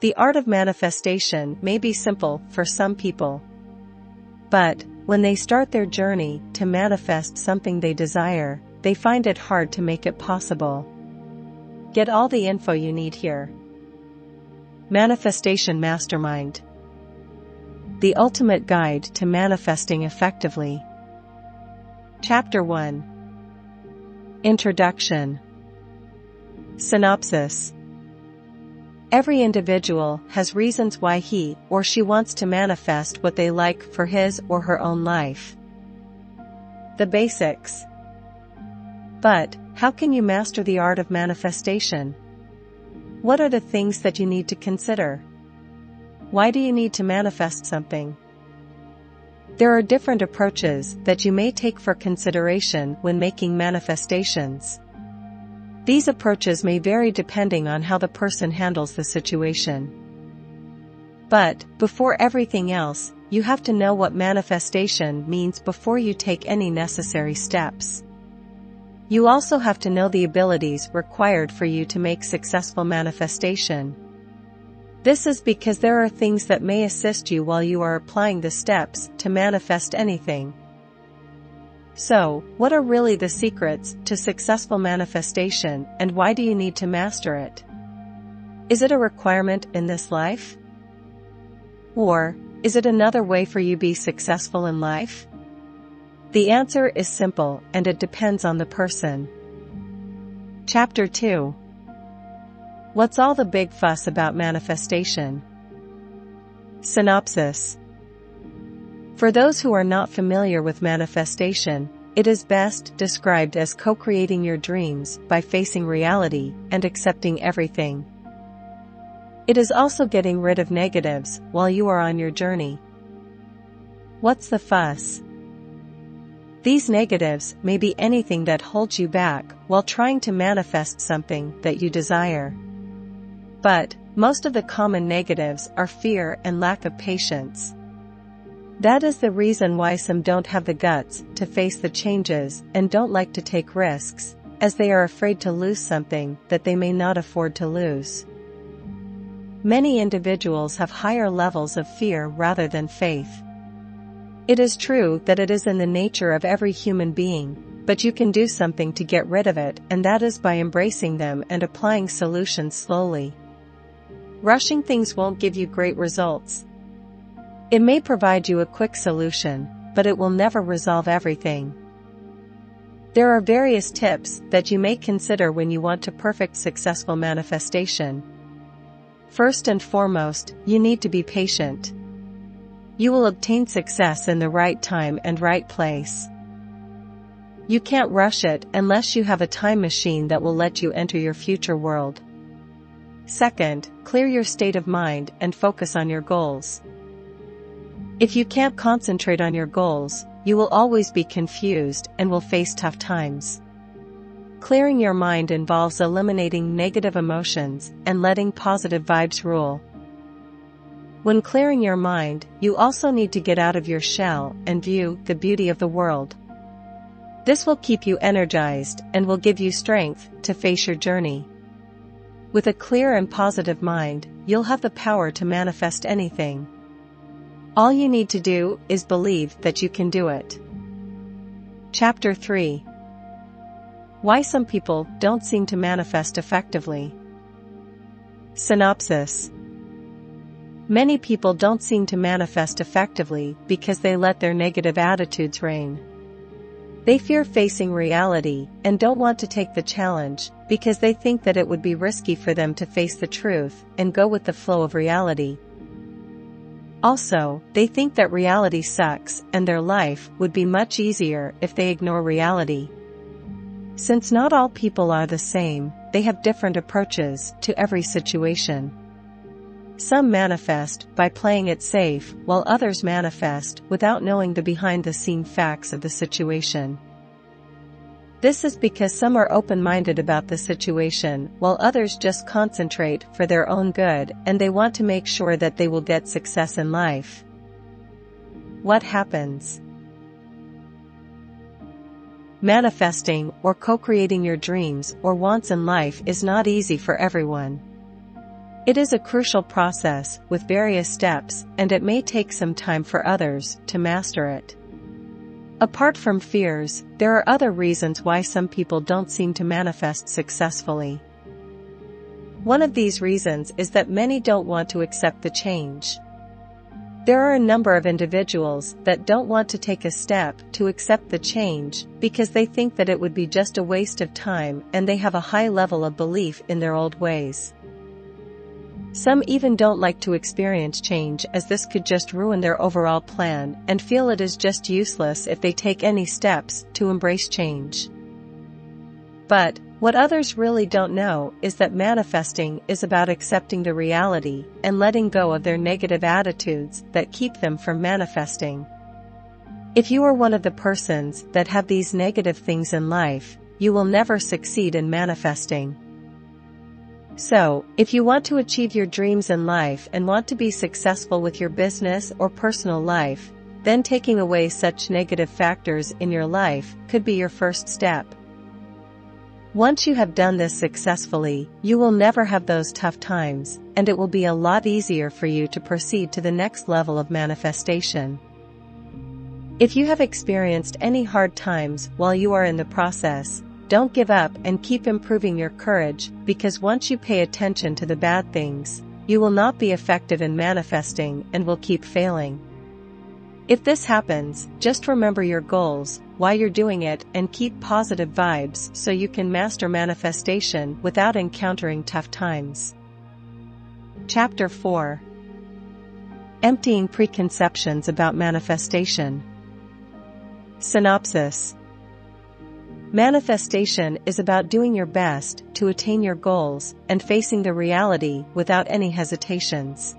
The art of manifestation may be simple for some people. But, when they start their journey to manifest something they desire, they find it hard to make it possible. Get all the info you need here. Manifestation Mastermind. The ultimate guide to manifesting effectively. Chapter 1. Introduction. Synopsis. Every individual has reasons why he or she wants to manifest what they like for his or her own life. The basics. But, how can you master the art of manifestation? What are the things that you need to consider? Why do you need to manifest something? There are different approaches that you may take for consideration when making manifestations. These approaches may vary depending on how the person handles the situation. But, before everything else, you have to know what manifestation means before you take any necessary steps. You also have to know the abilities required for you to make successful manifestation. This is because there are things that may assist you while you are applying the steps to manifest anything. So, what are really the secrets to successful manifestation, and why do you need to master it? Is it a requirement in this life? Or, is it another way for you to be successful in life? The answer is simple, and it depends on the person. Chapter 2. What's all the big fuss about manifestation? Synopsis. For those who are not familiar with manifestation, it is best described as co-creating your dreams by facing reality and accepting everything. It is also getting rid of negatives while you are on your journey. What's the fuss? These negatives may be anything that holds you back while trying to manifest something that you desire. But, most of the common negatives are fear and lack of patience. That is the reason why some don't have the guts to face the changes and don't like to take risks, as they are afraid to lose something that they may not afford to lose. Many individuals have higher levels of fear rather than faith. It is true that it is in the nature of every human being, but you can do something to get rid of it, and that is by embracing them and applying solutions slowly. Rushing things won't give you great results. It may provide you a quick solution, but it will never resolve everything. There are various tips that you may consider when you want to perfect successful manifestation. First and foremost, you need to be patient. You will obtain success in the right time and right place. You can't rush it unless you have a time machine that will let you enter your future world. Second, clear your state of mind and focus on your goals. If you can't concentrate on your goals, you will always be confused and will face tough times. Clearing your mind involves eliminating negative emotions and letting positive vibes rule. When clearing your mind, you also need to get out of your shell and view the beauty of the world. This will keep you energized and will give you strength to face your journey. With a clear and positive mind, you'll have the power to manifest anything. All you need to do is believe that you can do it. Chapter 3. Why some people don't seem to manifest effectively. Synopsis. Many people don't seem to manifest effectively because they let their negative attitudes reign. They fear facing reality and don't want to take the challenge because they think that it would be risky for them to face the truth and go with the flow of reality. Also, they think that reality sucks and their life would be much easier if they ignore reality. Since not all people are the same, they have different approaches to every situation. Some manifest by playing it safe, while others manifest without knowing the behind-the-scene facts of the situation. This is because some are open-minded about the situation, while others just concentrate for their own good and they want to make sure that they will get success in life. What happens? Manifesting or co-creating your dreams or wants in life is not easy for everyone. It is a crucial process with various steps, and it may take some time for others to master it. Apart from fears, there are other reasons why some people don't seem to manifest successfully. One of these reasons is that many don't want to accept the change. There are a number of individuals that don't want to take a step to accept the change because they think that it would be just a waste of time, and they have a high level of belief in their old ways. Some even don't like to experience change, as this could just ruin their overall plan, and feel it is just useless if they take any steps to embrace change. But what others really don't know is that manifesting is about accepting the reality and letting go of their negative attitudes that keep them from manifesting. If you are one of the persons that have these negative things in life, you will never succeed in manifesting. So, if you want to achieve your dreams in life and want to be successful with your business or personal life, then taking away such negative factors in your life could be your first step. Once you have done this successfully, you will never have those tough times, and it will be a lot easier for you to proceed to the next level of manifestation. If you have experienced any hard times while you are in the process, don't give up and keep improving your courage, because once you pay attention to the bad things, you will not be effective in manifesting and will keep failing. If this happens, just remember your goals, why you're doing it, and keep positive vibes so you can master manifestation without encountering tough times. Chapter 4. Emptying preconceptions about manifestation. Synopsis. Manifestation is about doing your best to attain your goals and facing the reality without any hesitations.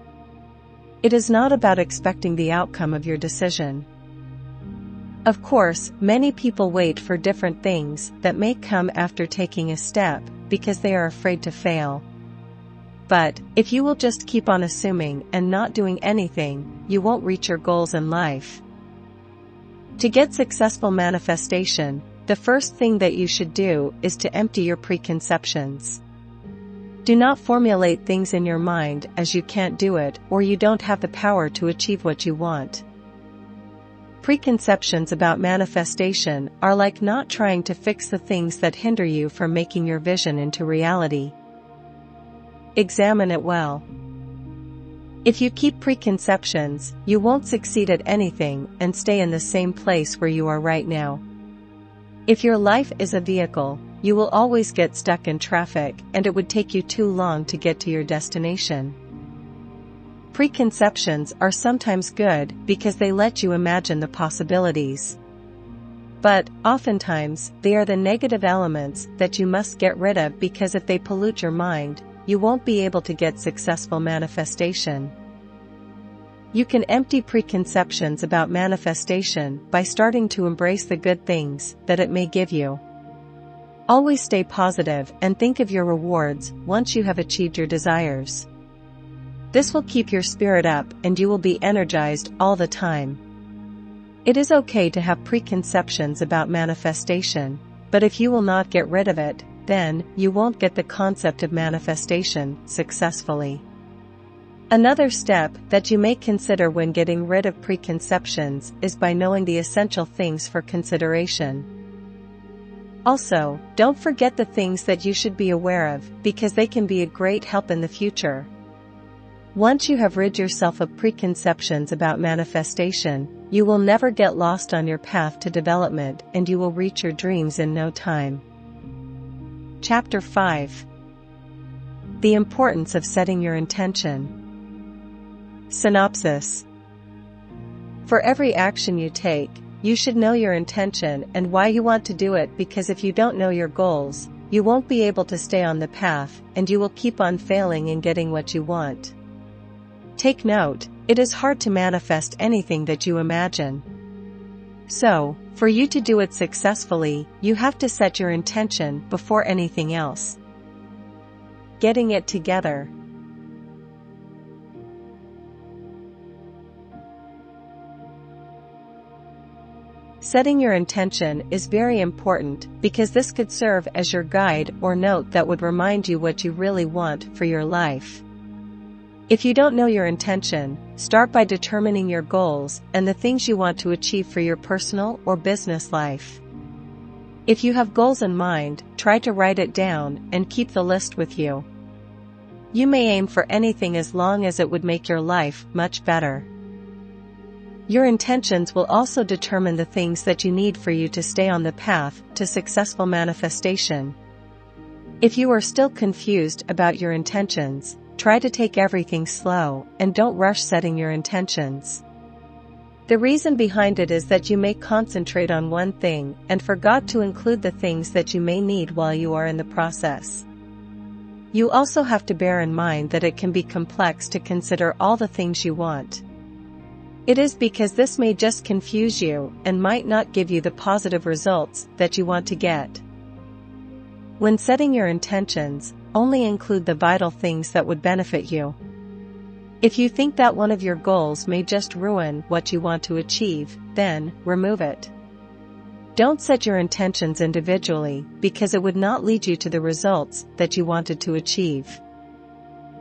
It is not about expecting the outcome of your decision. Of course, many people wait for different things that may come after taking a step because they are afraid to fail. But if you will just keep on assuming and not doing anything, you won't reach your goals in life. To get successful manifestation, the first thing that you should do is to empty your preconceptions. Do not formulate things in your mind as you can't do it or you don't have the power to achieve what you want. Preconceptions about manifestation are like not trying to fix the things that hinder you from making your vision into reality. Examine it well. If you keep preconceptions, you won't succeed at anything and stay in the same place where you are right now. If your life is a vehicle, you will always get stuck in traffic, and it would take you too long to get to your destination. Preconceptions are sometimes good because they let you imagine the possibilities. But, oftentimes, they are the negative elements that you must get rid of, because if they pollute your mind, you won't be able to get successful manifestation. You can empty preconceptions about manifestation by starting to embrace the good things that it may give you. Always stay positive and think of your rewards once you have achieved your desires. This will keep your spirit up and you will be energized all the time. It is okay to have preconceptions about manifestation, but if you will not get rid of it, then you won't get the concept of manifestation successfully. Another step that you may consider when getting rid of preconceptions is by knowing the essential things for consideration. Also, don't forget the things that you should be aware of, because they can be a great help in the future. Once you have rid yourself of preconceptions about manifestation, you will never get lost on your path to development, and you will reach your dreams in no time. Chapter 5. The importance of setting your intention. Synopsis. For every action you take, you should know your intention and why you want to do it, because if you don't know your goals, you won't be able to stay on the path, and you will keep on failing in getting what you want. Take note, it is hard to manifest anything that you imagine. So, for you to do it successfully, you have to set your intention before anything else. Getting it together. Setting your intention is very important, because this could serve as your guide or note that would remind you what you really want for your life. If you don't know your intention, start by determining your goals and the things you want to achieve for your personal or business life. If you have goals in mind, try to write it down and keep the list with you. You may aim for anything as long as it would make your life much better. Your intentions will also determine the things that you need for you to stay on the path to successful manifestation. If you are still confused about your intentions, try to take everything slow and don't rush setting your intentions. The reason behind it is that you may concentrate on one thing and forgot to include the things that you may need while you are in the process. You also have to bear in mind that it can be complex to consider all the things you want. It is because this may just confuse you and might not give you the positive results that you want to get. When setting your intentions, only include the vital things that would benefit you. If you think that one of your goals may just ruin what you want to achieve, then remove it. Don't set your intentions individually because it would not lead you to the results that you wanted to achieve.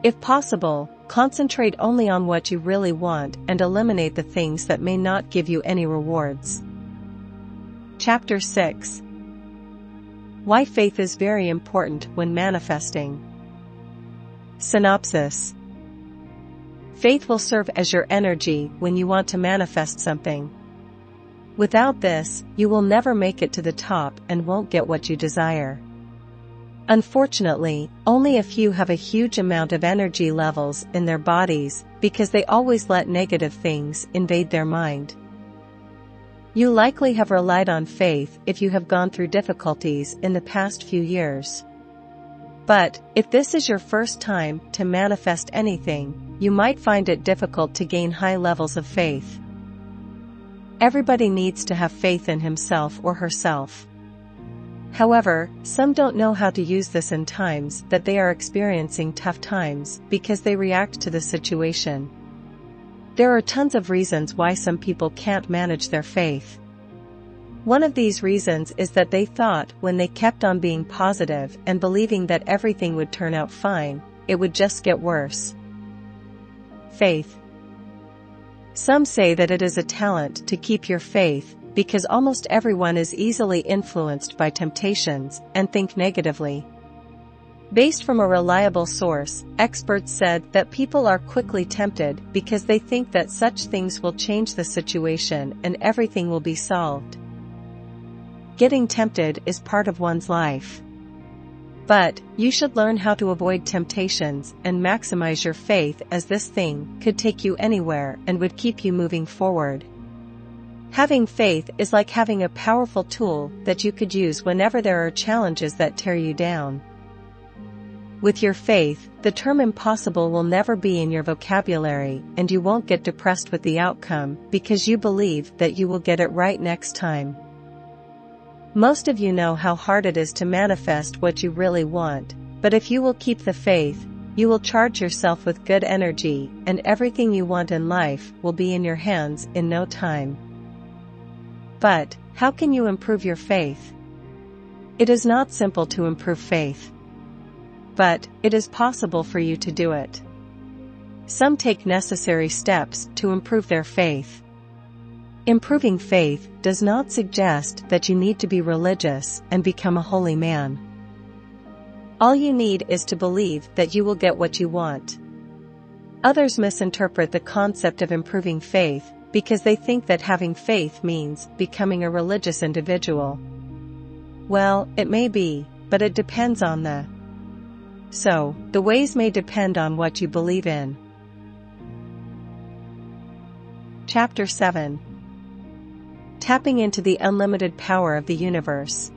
If possible, concentrate only on what you really want and eliminate the things that may not give you any rewards. Chapter 6. Why faith is very important when manifesting. Synopsis. Faith will serve as your energy when you want to manifest something. Without this, you will never make it to the top and won't get what you desire. Unfortunately, only a few have a huge amount of energy levels in their bodies because they always let negative things invade their mind. You likely have relied on faith if you have gone through difficulties in the past few years. But, if this is your first time to manifest anything, you might find it difficult to gain high levels of faith. Everybody needs to have faith in himself or herself. However, some don't know how to use this in times that they are experiencing tough times because they react to the situation. There are tons of reasons why some people can't manage their faith. One of these reasons is that they thought when they kept on being positive and believing that everything would turn out fine, it would just get worse. Faith. Some say that it is a talent to keep your faith, because almost everyone is easily influenced by temptations and think negatively. Based from a reliable source, experts said that people are quickly tempted because they think that such things will change the situation and everything will be solved. Getting tempted is part of one's life. But, you should learn how to avoid temptations and maximize your faith, as this thing could take you anywhere and would keep you moving forward. Having faith is like having a powerful tool that you could use whenever there are challenges that tear you down. With your faith, the term impossible will never be in your vocabulary, and you won't get depressed with the outcome because you believe that you will get it right next time. Most of you know how hard it is to manifest what you really want, but if you will keep the faith, you will charge yourself with good energy, and everything you want in life will be in your hands in no time. But, how can you improve your faith? It is not simple to improve faith. But, it is possible for you to do it. Some take necessary steps to improve their faith. Improving faith does not suggest that you need to be religious and become a holy man. All you need is to believe that you will get what you want. Others misinterpret the concept of improving faith because they think that having faith means becoming a religious individual. Well, it may be, but it depends on the ways may depend on what you believe in. Chapter 7. Tapping into the unlimited power of the universe.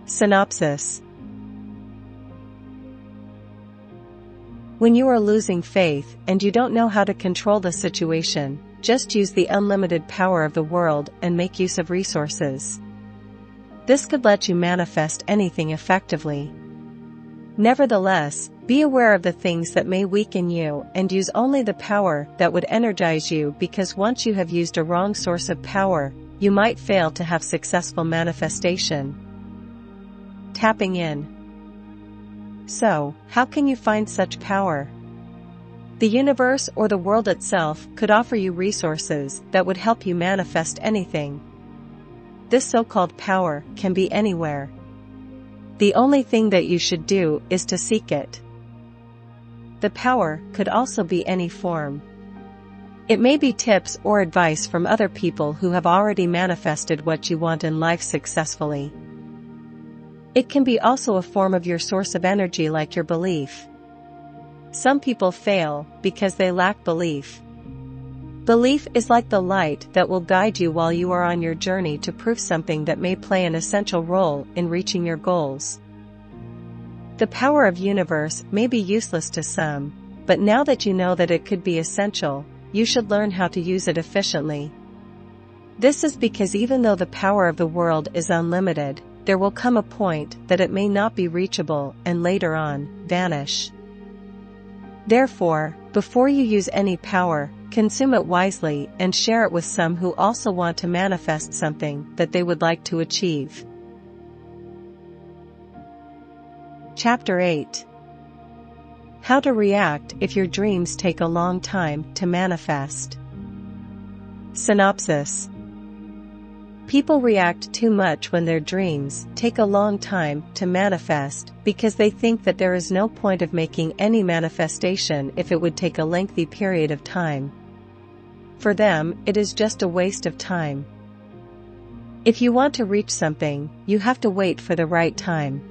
Synopsis. When you are losing faith and you don't know how to control the situation, just use the unlimited power of the world and make use of resources. This could let you manifest anything effectively. Nevertheless, be aware of the things that may weaken you and use only the power that would energize you, because once you have used a wrong source of power, you might fail to have successful manifestation. Tapping in. So, how can you find such power? The universe or the world itself could offer you resources that would help you manifest anything. This so-called power can be anywhere. The only thing that you should do is to seek it. The power could also be any form. It may be tips or advice from other people who have already manifested what you want in life successfully. It can be also a form of your source of energy, like your belief. Some people fail because they lack belief. Belief is like the light that will guide you while you are on your journey to prove something that may play an essential role in reaching your goals. The power of universe may be useless to some, but now that you know that it could be essential, you should learn how to use it efficiently. This is because even though the power of the world is unlimited, there will come a point that it may not be reachable and later on, vanish. Therefore, before you use any power, consume it wisely and share it with some who also want to manifest something that they would like to achieve. Chapter 8. How to react if your dreams take a long time to manifest. Synopsis. People react too much when their dreams take a long time to manifest because they think that there is no point of making any manifestation if it would take a lengthy period of time. For them, it is just a waste of time. If you want to reach something, you have to wait for the right time.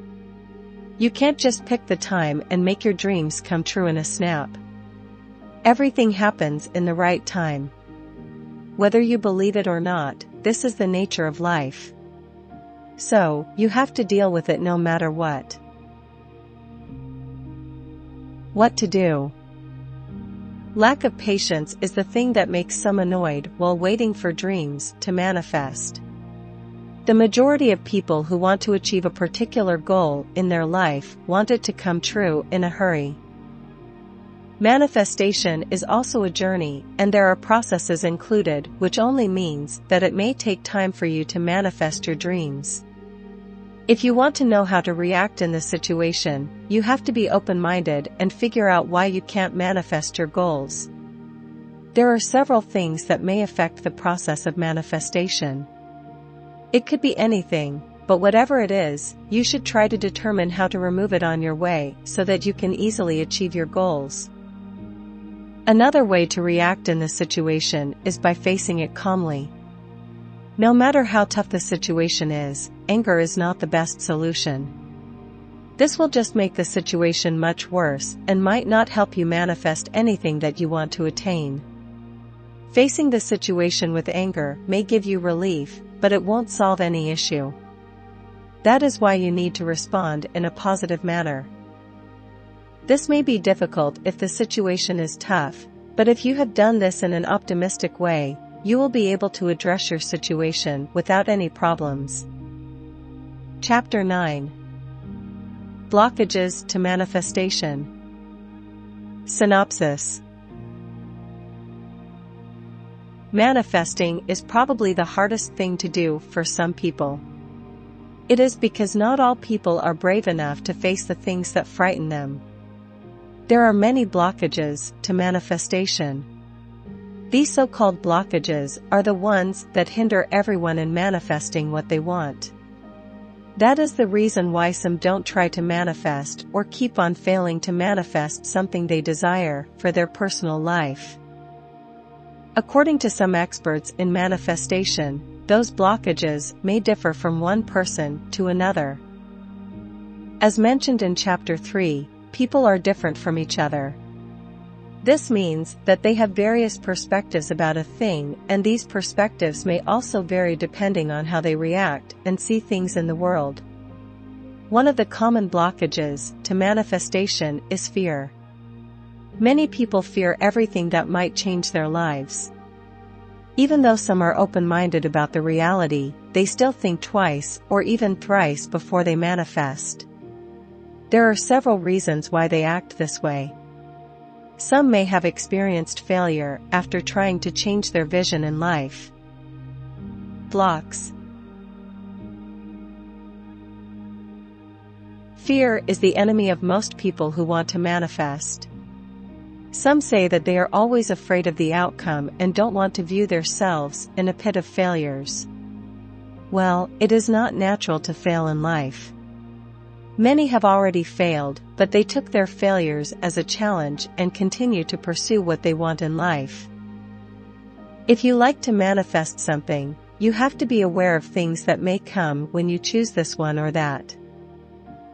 You can't just pick the time and make your dreams come true in a snap. Everything happens in the right time. Whether you believe it or not, this is the nature of life. So, you have to deal with it no matter what. What to do? Lack of patience is the thing that makes some annoyed while waiting for dreams to manifest. The majority of people who want to achieve a particular goal in their life want it to come true in a hurry. Manifestation is also a journey, and there are processes included, which only means that it may take time for you to manifest your dreams. If you want to know how to react in this situation, you have to be open-minded and figure out why you can't manifest your goals. There are several things that may affect the process of manifestation. It could be anything, but whatever it is, you should try to determine how to remove it on your way so that you can easily achieve your goals. Another way to react in this situation is by facing it calmly. No matter how tough the situation is, anger is not the best solution. This will just make the situation much worse and might not help you manifest anything that you want to attain. Facing the situation with anger may give you relief, but it won't solve any issue. That is why you need to respond in a positive manner. This may be difficult if the situation is tough, but if you have done this in an optimistic way, you will be able to address your situation without any problems. Chapter 9. Blockages to manifestation. Synopsis. Manifesting is probably the hardest thing to do for some people. It is because not all people are brave enough to face the things that frighten them. There are many blockages to manifestation. These so-called blockages are the ones that hinder everyone in manifesting what they want. That is the reason why some don't try to manifest or keep on failing to manifest something they desire for their personal life. According to some experts in manifestation, those blockages may differ from one person to another. As mentioned in Chapter 3, people are different from each other. This means that they have various perspectives about a thing, and these perspectives may also vary depending on how they react and see things in the world. One of the common blockages to manifestation is fear. Many people fear everything that might change their lives. Even though some are open-minded about the reality, they still think twice or even thrice before they manifest. There are several reasons why they act this way. Some may have experienced failure after trying to change their vision in life. Blocks. Fear is the enemy of most people who want to manifest. Some say that they are always afraid of the outcome and don't want to view themselves in a pit of failures. Well, it is not natural to fail in life. Many have already failed, but they took their failures as a challenge and continue to pursue what they want in life. If you like to manifest something, you have to be aware of things that may come when you choose this one or that.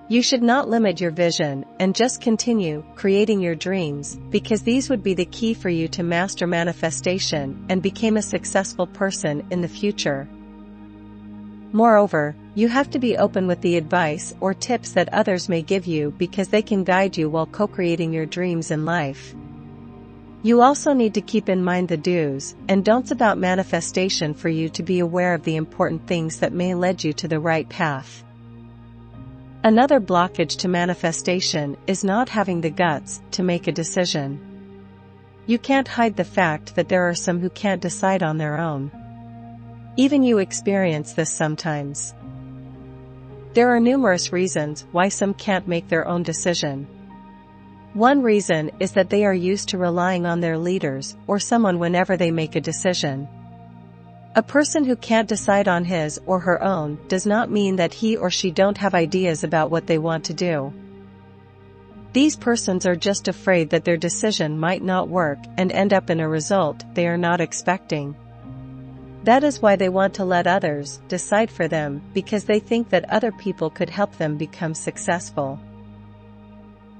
You should not limit your vision and just continue creating your dreams, because these would be the key for you to master manifestation and become a successful person in the future. Moreover, you have to be open with the advice or tips that others may give you, because they can guide you while co-creating your dreams in life. You also need to keep in mind the do's and don'ts about manifestation for you to be aware of the important things that may lead you to the right path. Another blockage to manifestation is not having the guts to make a decision. You can't hide the fact that there are some who can't decide on their own. Even you experience this sometimes. There are numerous reasons why some can't make their own decision. One reason is that they are used to relying on their leaders or someone whenever they make a decision. A person who can't decide on his or her own does not mean that he or she don't have ideas about what they want to do. These persons are just afraid that their decision might not work and end up in a result they are not expecting. That is why they want to let others decide for them, because they think that other people could help them become successful.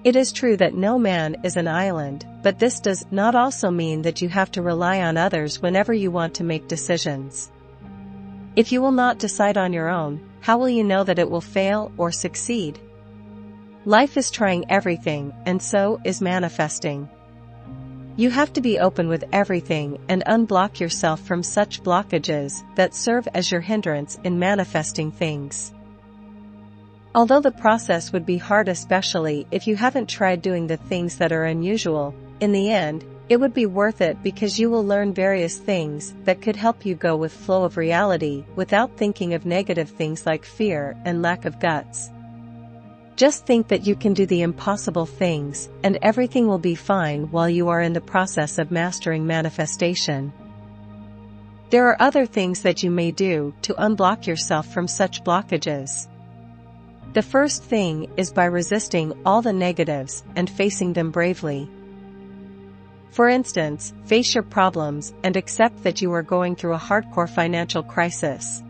It is true that no man is an island, but this does not also mean that you have to rely on others whenever you want to make decisions. If you will not decide on your own, how will you know that it will fail or succeed? Life is trying everything, and so is manifesting. You have to be open with everything and unblock yourself from such blockages that serve as your hindrance in manifesting things. Although the process would be hard, especially if you haven't tried doing the things that are unusual, in the end, it would be worth it, because you will learn various things that could help you go with flow of reality without thinking of negative things like fear and lack of guts. Just think that you can do the impossible things, and everything will be fine while you are in the process of mastering manifestation. There are other things that you may do to unblock yourself from such blockages. The first thing is by resisting all the negatives and facing them bravely. For instance, face your problems and accept that you are going through a hardcore financial crisis.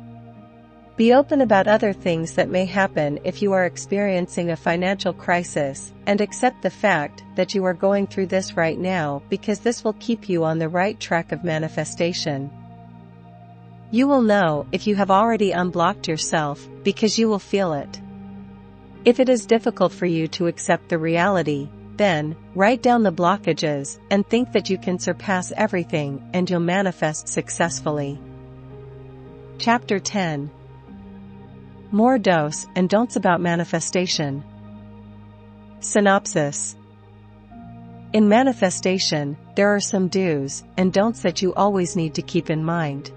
Be open about other things that may happen if you are experiencing a financial crisis, and accept the fact that you are going through this right now, because this will keep you on the right track of manifestation. You will know if you have already unblocked yourself, because you will feel it. If it is difficult for you to accept the reality, then write down the blockages and think that you can surpass everything, and you'll manifest successfully. Chapter 10. More do's and don'ts about manifestation. Synopsis. In manifestation, there are some do's and don'ts that you always need to keep in mind.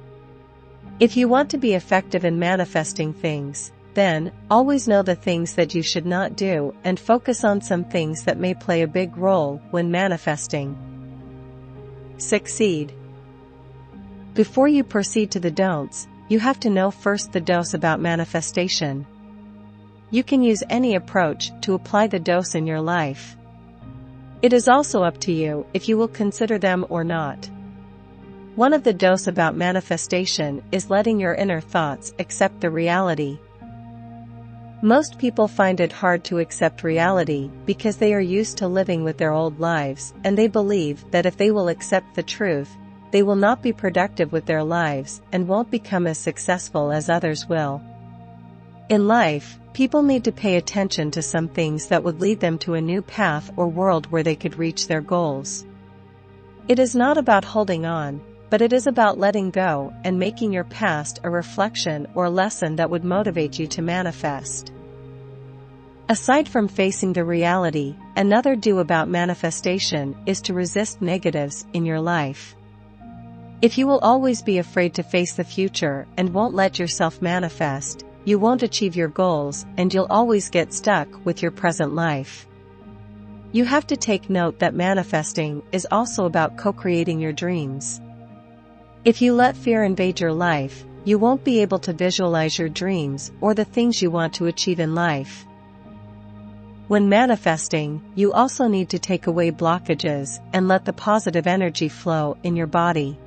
If you want to be effective in manifesting things, then always know the things that you should not do and focus on some things that may play a big role when manifesting. Succeed. Before you proceed to the don'ts, you have to know first the dose about manifestation. You can use any approach to apply the dose in your life. It is also up to you if you will consider them or not. One of the dose about manifestation is letting your inner thoughts accept the reality. Most people find it hard to accept reality because they are used to living with their old lives, and they believe that if they will accept the truth, they will not be productive with their lives and won't become as successful as others will. In life, people need to pay attention to some things that would lead them to a new path or world where they could reach their goals. It is not about holding on, but it is about letting go and making your past a reflection or lesson that would motivate you to manifest. Aside from facing the reality, another do about manifestation is to resist negatives in your life. If you will always be afraid to face the future and won't let yourself manifest, you won't achieve your goals, and you'll always get stuck with your present life. You have to take note that manifesting is also about co-creating your dreams. If you let fear invade your life, you won't be able to visualize your dreams or the things you want to achieve in life. When manifesting, you also need to take away blockages and let the positive energy flow in your body.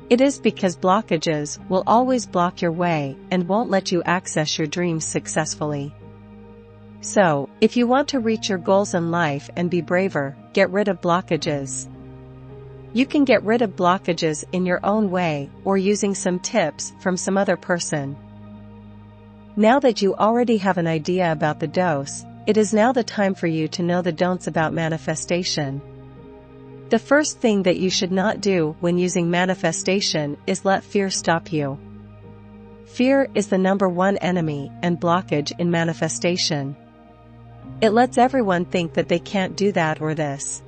It is because blockages will always block your way and won't let you access your dreams successfully. So, if you want to reach your goals in life and be braver, get rid of blockages. You can get rid of blockages in your own way or using some tips from some other person. Now that you already have an idea about the dose, it is now the time for you to know the don'ts about manifestation. The first thing that you should not do when using manifestation is let fear stop you. Fear is the #1 enemy and blockage in manifestation. It lets everyone think that they can't do that or this.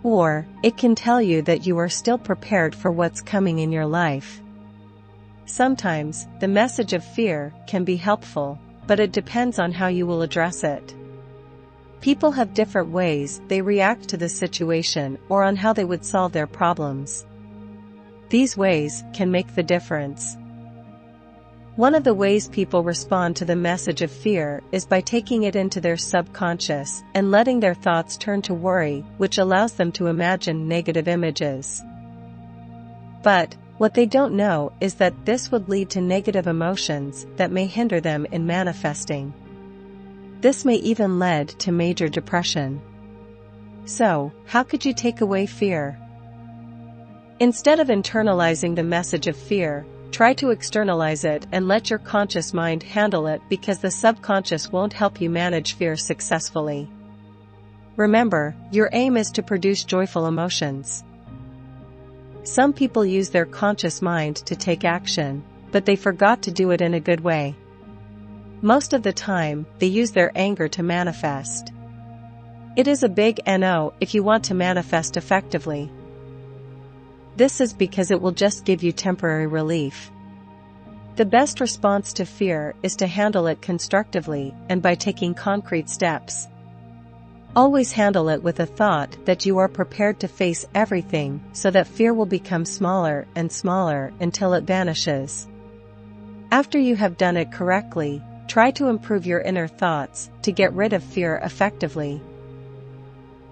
Or, it can tell you that you are still prepared for what's coming in your life. Sometimes, the message of fear can be helpful, but it depends on how you will address it. People have different ways they react to the situation or on how they would solve their problems. These ways can make the difference. One of the ways people respond to the message of fear is by taking it into their subconscious and letting their thoughts turn to worry, which allows them to imagine negative images. But, what they don't know is that this would lead to negative emotions that may hinder them in manifesting. This may even lead to major depression. So, how could you take away fear? Instead of internalizing the message of fear, try to externalize it and let your conscious mind handle it, because the subconscious won't help you manage fear successfully. Remember, your aim is to produce joyful emotions. Some people use their conscious mind to take action, but they forgot to do it in a good way. Most of the time, they use their anger to manifest. It is a big no if you want to manifest effectively. This is because it will just give you temporary relief. The best response to fear is to handle it constructively and by taking concrete steps. Always handle it with a thought that you are prepared to face everything, so that fear will become smaller and smaller until it vanishes. After you have done it correctly, try to improve your inner thoughts to get rid of fear effectively.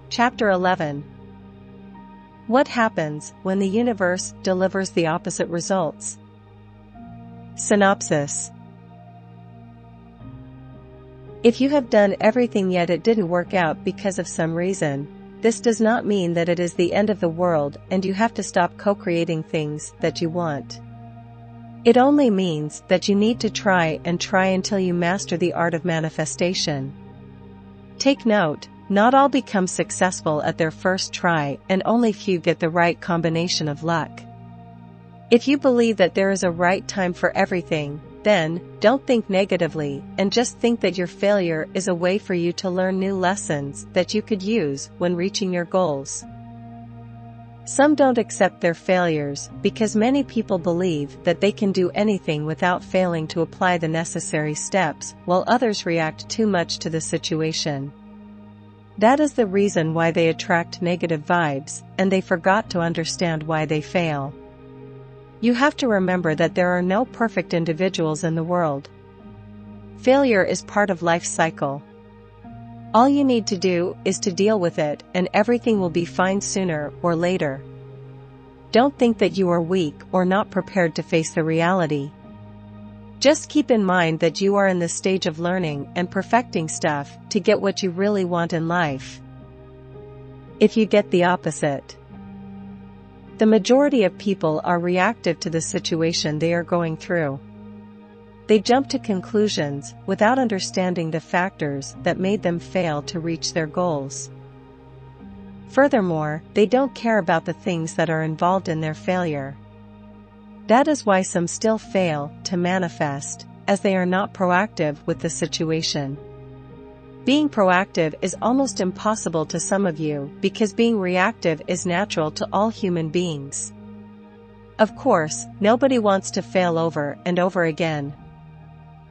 Chapter 11. What happens when the universe delivers the opposite results? Synopsis. If you have done everything yet it didn't work out because of some reason, this does not mean that it is the end of the world and you have to stop co-creating things that you want. It only means that you need to try until you master the art of manifestation. Take note, not all become successful at their first try, and only few get the right combination of luck. If you believe that there is a right time for everything, then, don't think negatively, and just think that your failure is a way for you to learn new lessons that you could use when reaching your goals. Some don't accept their failures because many people believe that they can do anything without failing to apply the necessary steps, while others react too much to the situation. That is the reason why they attract negative vibes, and they forgot to understand why they fail. You have to remember that there are no perfect individuals in the world. Failure is part of life's cycle. All you need to do is to deal with it, and everything will be fine sooner or later. Don't think that you are weak or not prepared to face the reality. Just keep in mind that you are in the stage of learning and perfecting stuff to get what you really want in life. If you get the opposite, the majority of people are reactive to the situation they are going through. They jump to conclusions without understanding the factors that made them fail to reach their goals. Furthermore, they don't care about the things that are involved in their failure. That is why some still fail to manifest, as they are not proactive with the situation. Being proactive is almost impossible to some of you because being reactive is natural to all human beings. Of course, nobody wants to fail over and over again.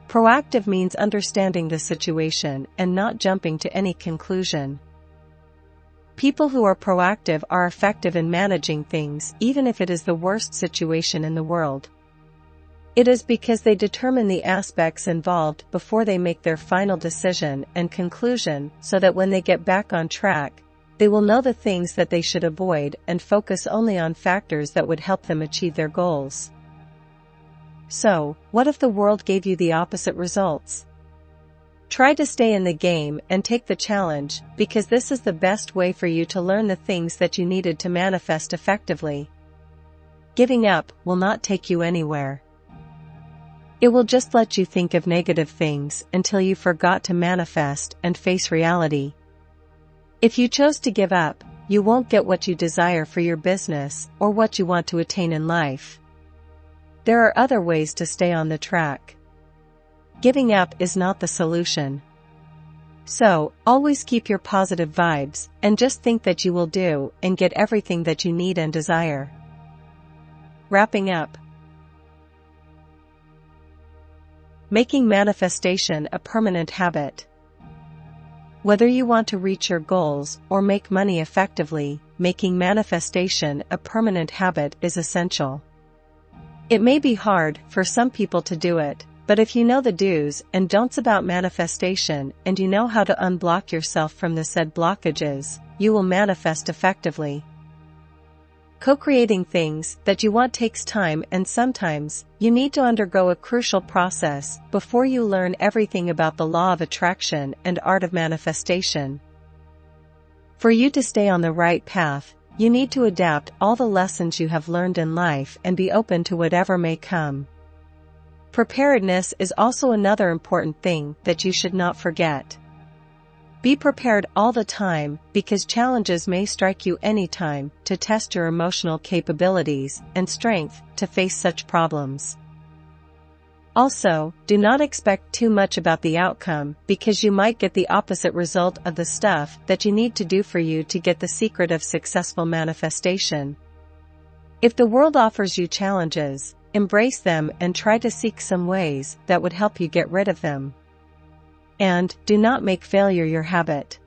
Proactive means understanding the situation and not jumping to any conclusion. People who are proactive are effective in managing things even if it is the worst situation in the world. It is because they determine the aspects involved before they make their final decision and conclusion, so that when they get back on track, they will know the things that they should avoid and focus only on factors that would help them achieve their goals. So, what if the world gave you the opposite results? Try to stay in the game and take the challenge, because this is the best way for you to learn the things that you needed to manifest effectively. Giving up will not take you anywhere. It will just let you think of negative things until you forgot to manifest and face reality. If you chose to give up, you won't get what you desire for your business or what you want to attain in life. There are other ways to stay on the track. Giving up is not the solution. So, always keep your positive vibes and just think that you will do and get everything that you need and desire. Wrapping up. Making manifestation a permanent habit. Whether you want to reach your goals or make money effectively, making manifestation a permanent habit is essential. It may be hard for some people to do it, but if you know the do's and don'ts about manifestation and you know how to unblock yourself from the said blockages, you will manifest effectively. Co-creating things that you want takes time, and sometimes you need to undergo a crucial process before you learn everything about the law of attraction and art of manifestation. For you to stay on the right path, you need to adapt all the lessons you have learned in life and be open to whatever may come. Preparedness is also another important thing that you should not forget. Be prepared all the time, because challenges may strike you anytime to test your emotional capabilities and strength to face such problems. Also, do not expect too much about the outcome, because you might get the opposite result of the stuff that you need to do for you to get the secret of successful manifestation. If the world offers you challenges, embrace them and try to seek some ways that would help you get rid of them. And do not make failure your habit.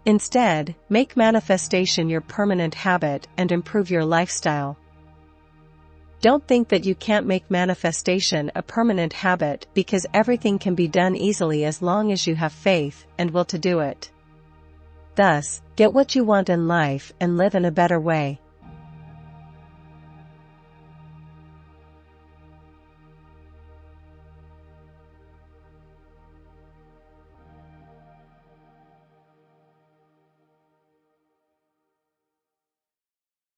Instead, make manifestation your permanent habit and improve your lifestyle. Don't think that you can't make manifestation a permanent habit, because everything can be done easily as long as you have faith and will to do it. Thus, get what you want in life and live in a better way.